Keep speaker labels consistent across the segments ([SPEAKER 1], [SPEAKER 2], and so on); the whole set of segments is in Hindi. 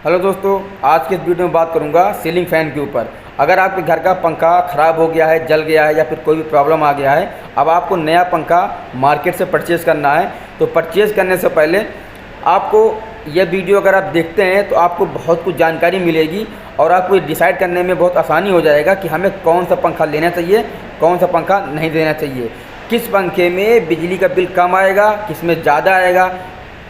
[SPEAKER 1] हेलो दोस्तों, आज के इस वीडियो में बात करूंगा सीलिंग फ़ैन के ऊपर। अगर आपके घर का पंखा ख़राब हो गया है, जल गया है या फिर कोई भी प्रॉब्लम आ गया है, अब आपको नया पंखा मार्केट से परचेज़ करना है, तो परचेज़ करने से पहले आपको यह वीडियो अगर आप देखते हैं तो आपको बहुत कुछ जानकारी मिलेगी और आपको डिसाइड करने में बहुत आसानी हो जाएगा कि हमें कौन सा पंखा लेना चाहिए, कौन सा पंखा नहीं लेना चाहिए, किस पंखे में बिजली का बिल कम आएगा, किस में ज़्यादा आएगा,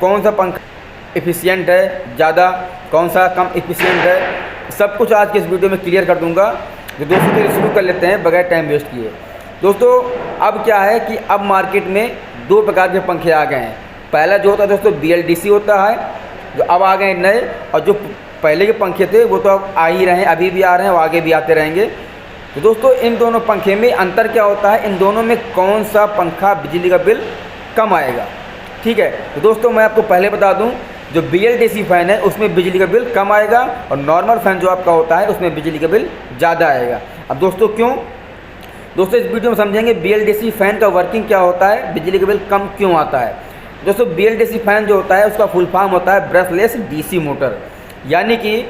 [SPEAKER 1] कौन सा पंखा एफिशिएंट है ज़्यादा, कौन सा कम एफिशिएंट है। सब कुछ आज के इस वीडियो में क्लियर कर दूंगा। तो दोस्तों चलिए शुरू कर लेते हैं बगैर टाइम वेस्ट किए। दोस्तों अब क्या है कि अब मार्केट में दो प्रकार के पंखे आ गए हैं। पहला जो होता है दोस्तों BLDC होता है, जो अब आ गए नए, और जो पहले के पंखे थे वो तो अब आ ही रहे हैं, अभी भी आ रहे हैं और आगे भी आते रहेंगे। तो दोस्तों इन दोनों पंखे में अंतर क्या होता है, इन दोनों में कौन सा पंखा बिजली का बिल कम आएगा। ठीक है, तो दोस्तों मैं आपको पहले बता दूं, जो BLDC फ़ैन है उसमें बिजली का बिल कम आएगा और नॉर्मल फ़ैन जो आपका होता है उसमें बिजली का बिल ज़्यादा आएगा। अब दोस्तों क्यों, दोस्तों इस वीडियो में समझेंगे BLDC फ़ैन का वर्किंग क्या होता है, बिजली का बिल कम क्यों आता है। दोस्तों BLDC फ़ैन जो होता है उसका फुल फॉर्म होता है ब्रशलेस DC मोटर, यानी कि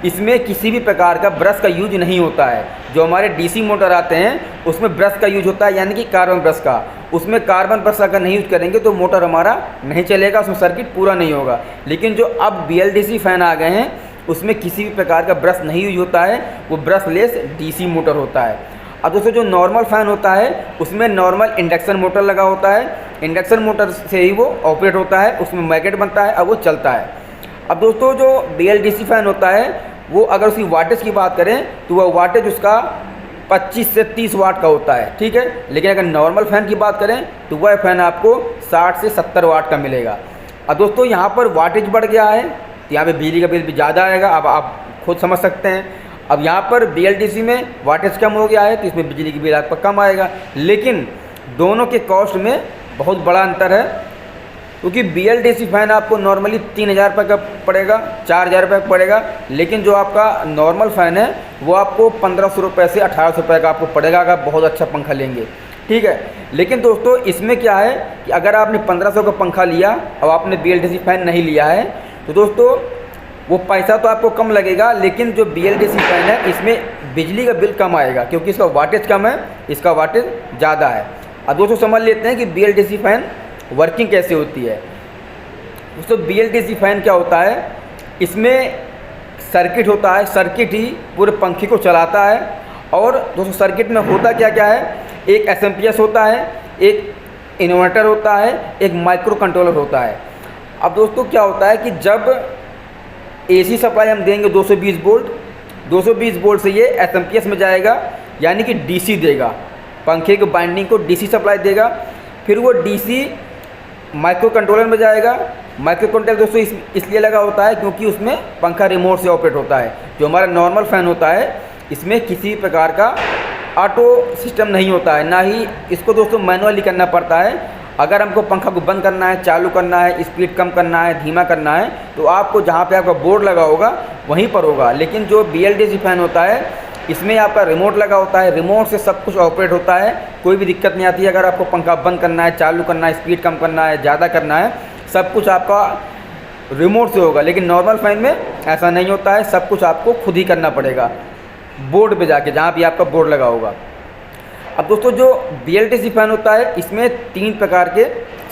[SPEAKER 1] इसमें किसी भी प्रकार का ब्रश का यूज नहीं होता है। जो हमारे DC मोटर आते हैं उसमें ब्रश का यूज होता है, यानी कि कार्बन ब्रश का। उसमें कार्बन ब्रश अगर नहीं यूज करेंगे तो मोटर हमारा नहीं चलेगा, उसमें सर्किट पूरा नहीं होगा। लेकिन जो अब BLDC फ़ैन आ गए हैं उसमें किसी भी प्रकार का ब्रश नहीं यूज होता है, वो ब्रशलेस DC मोटर होता है। अब दोस्तों जो नॉर्मल फ़ैन होता है उसमें नॉर्मल इंडक्शन मोटर लगा होता है, इंडक्शन मोटर से ही वो ऑपरेट होता है, उसमें मैग्नेट बनता है और वो चलता है। अब दोस्तों जो BLDC फ़ैन होता है वो अगर उसकी वाटेज की बात करें तो वह वाटेज उसका 25 से 30 वाट का होता है। ठीक है, लेकिन अगर नॉर्मल फ़ैन की बात करें तो वह फ़ैन आपको 60 से 70 वाट का मिलेगा। अब दोस्तों यहाँ पर वाटेज बढ़ गया है तो यहाँ पे बिजली का बिल भी ज़्यादा आएगा, अब आप खुद समझ सकते हैं। अब यहाँ पर BLDC में वाटेज कम हो गया है तो इसमें बिजली की बिल आपका कम आएगा, लेकिन दोनों के कॉस्ट में बहुत बड़ा अंतर है। क्योंकि BLDC फ़ैन आपको नॉर्मली 3000 रुपये का पड़ेगा, 4000 रुपये का पड़ेगा, लेकिन जो आपका नॉर्मल फ़ैन है वो आपको 1500 रुपये से 1800 रुपये का आपको पड़ेगा अगर बहुत अच्छा पंखा लेंगे। ठीक है, लेकिन दोस्तों इसमें क्या है कि अगर आपने 1500 का पंखा लिया और आपने BLDC फ़ैन नहीं लिया है तो दोस्तों वो पैसा तो आपको कम लगेगा, लेकिन जो BLDC फ़ैन है इसमें बिजली का बिल कम आएगा क्योंकि इसका वाटेज कम है, इसका वाटेज ज़्यादा है। अब दोस्तों समझ लेते हैं कि BLDC फ़ैन वर्किंग कैसे होती है। दोस्तों BLDC फ़ैन क्या होता है, इसमें सर्किट होता है, सर्किट ही पूरे पंखे को चलाता है। और दोस्तों सर्किट में होता क्या क्या है, एक SMP होता है, एक इन्वर्टर होता है, एक माइक्रो कंट्रोलर होता है। अब दोस्तों क्या होता है कि जब AC सप्लाई हम देंगे 220 वोल्ट, 220 वोल्ट से ये SMP में जाएगा, यानी कि DC देगा, पंखे के बाइंडिंग को DC सप्लाई देगा। फिर वो DC माइक्रो कंट्रोलर में जाएगा। माइक्रो कंट्रोलर दोस्तों इसलिए लगा होता है क्योंकि उसमें पंखा रिमोट से ऑपरेट होता है। जो हमारा नॉर्मल फ़ैन होता है इसमें किसी प्रकार का ऑटो सिस्टम नहीं होता है, ना ही इसको दोस्तों मैनुअली करना पड़ता है। अगर हमको पंखा को बंद करना है, चालू करना है, स्पीड कम करना है, धीमा करना है, तो आपको जहाँ पे आपका बोर्ड लगा होगा वहीं पर होगा। लेकिन जो BLDC फ़ैन होता है इसमें आपका रिमोट लगा होता है, रिमोट से सब कुछ ऑपरेट होता है, कोई भी दिक्कत नहीं आती है। अगर आपको पंखा बंद करना है, चालू करना है, स्पीड कम करना है, ज़्यादा करना है, सब कुछ आपका रिमोट से होगा। लेकिन नॉर्मल फ़ैन में ऐसा नहीं होता है, सब कुछ आपको खुद ही करना पड़ेगा बोर्ड पे जाके, जहाँ भी आपका बोर्ड लगा होगा। अब दोस्तों जो BLDC फ़ैन होता है इसमें 3 प्रकार के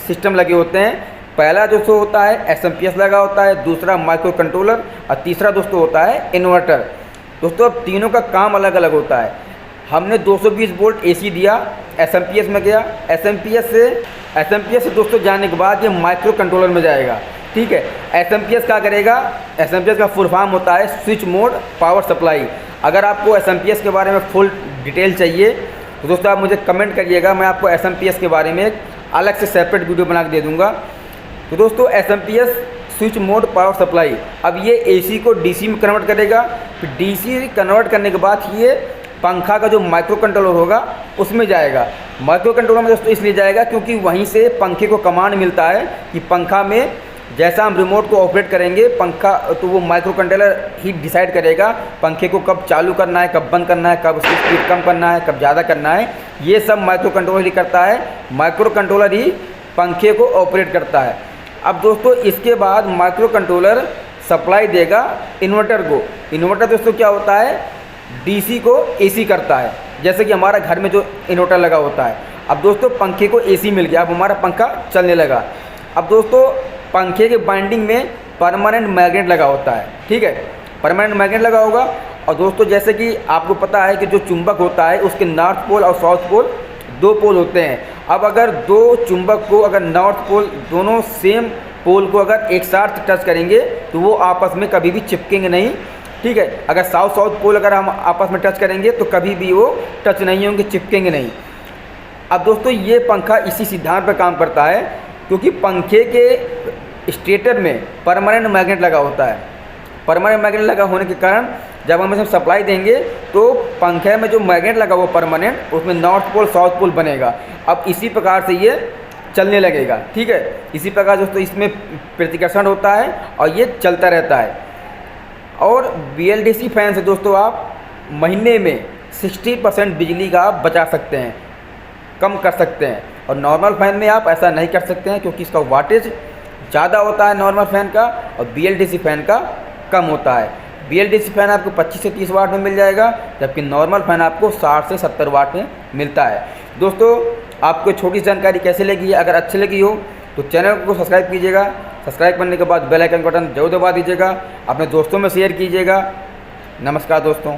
[SPEAKER 1] सिस्टम लगे होते हैं। पहला दोस्तों होता है SMP लगा होता है, दूसरा माइक्रो कंट्रोलर और तीसरा दोस्तों होता है इन्वर्टर। दोस्तों अब तीनों का काम अलग अलग होता है। हमने 220 वोल्ट AC दिया, SMP में गया, SMP से दोस्तों जाने के बाद ये माइक्रो कंट्रोलर में जाएगा। ठीक है, SMP क्या करेगा, SMP का फुल फॉर्म होता है स्विच मोड पावर सप्लाई। अगर आपको SMP के बारे में फुल डिटेल चाहिए तो दोस्तों आप मुझे कमेंट करिएगा, मैं आपको SMP के बारे में एक अलग से सेपरेट वीडियो बना के दे दूँगा। तो दोस्तों SMP switch mode power supply, अब ये AC को DC में कन्वर्ट करेगा। फिर DC कन्वर्ट करने के बाद ये पंखा का जो माइक्रो कंट्रोलर होगा उसमें जाएगा। माइक्रो कंट्रोलर में दोस्तों इसलिए जाएगा क्योंकि वहीं से पंखे को कमांड मिलता है कि पंखा में जैसा हम रिमोट को ऑपरेट करेंगे पंखा, तो वो माइक्रो कंट्रोलर ही डिसाइड करेगा पंखे को कब चालू करना है, कब बंद करना है, कब उसकी स्पीड कम करना है, कब ज़्यादा करना है। ये सब माइक्रो कंट्रोलर ही करता है, माइक्रो कंट्रोलर ही पंखे को ऑपरेट करता है। अब दोस्तों इसके बाद माइक्रो कंट्रोलर सप्लाई देगा इन्वर्टर को। इन्वर्टर दोस्तों क्या होता है, डीसी को एसी करता है। जैसे कि हमारा घर में जो इन्वर्टर लगा होता है, अब दोस्तों पंखे को एसी मिल गया, अब हमारा पंखा चलने लगा। अब दोस्तों पंखे के बाइंडिंग में परमानेंट मैग्नेट लगा होता है, ठीक है, परमानेंट मैग्नेट लगा होगा। और दोस्तों जैसे कि आपको पता है कि जो चुंबक होता है उसके नॉर्थ पोल और साउथ पोल 2 पोल होते हैं। अब अगर 2 चुंबक को अगर नॉर्थ पोल दोनों सेम पोल को अगर एक साथ टच करेंगे तो वो आपस में कभी भी चिपकेंगे नहीं, ठीक है। अगर साउथ पोल अगर हम आपस में टच करेंगे तो कभी भी वो टच नहीं होंगे, चिपकेंगे नहीं। अब दोस्तों ये पंखा इसी सिद्धांत पर काम करता है, क्योंकि पंखे के स्टेटर में परमानेंट मैग्नेट लगा होता है। परमानेंट मैग्नेट लगा होने के कारण जब हम इसे सप्लाई देंगे तो पंखे में जो मैग्नेट लगा वो परमानेंट, उसमें नॉर्थ पोल साउथ पोल बनेगा। अब इसी प्रकार से ये चलने लगेगा, ठीक है। इसी प्रकार दोस्तों इसमें प्रतिकर्षण होता है और ये चलता रहता है। और BLDC फैन से दोस्तों आप महीने में 60% बिजली का आप बचा सकते हैं, कम कर सकते हैं। और नॉर्मल फ़ैन में आप ऐसा नहीं कर सकते हैं, क्योंकि इसका वाटेज ज़्यादा होता है नॉर्मल फ़ैन का और BLDC फ़ैन का कम होता है। BLDC फ़ैन आपको 25 से 30 वाट में मिल जाएगा, जबकि नॉर्मल फ़ैन आपको 60 से 70 वाट में मिलता है। दोस्तों आपको छोटी जानकारी कैसे लगी है, अगर अच्छी लगी हो तो चैनल को सब्सक्राइब कीजिएगा। सब्सक्राइब करने के बाद बेल आइकन बटन जरूर दबा दीजिएगा, अपने दोस्तों में शेयर कीजिएगा। नमस्कार दोस्तों।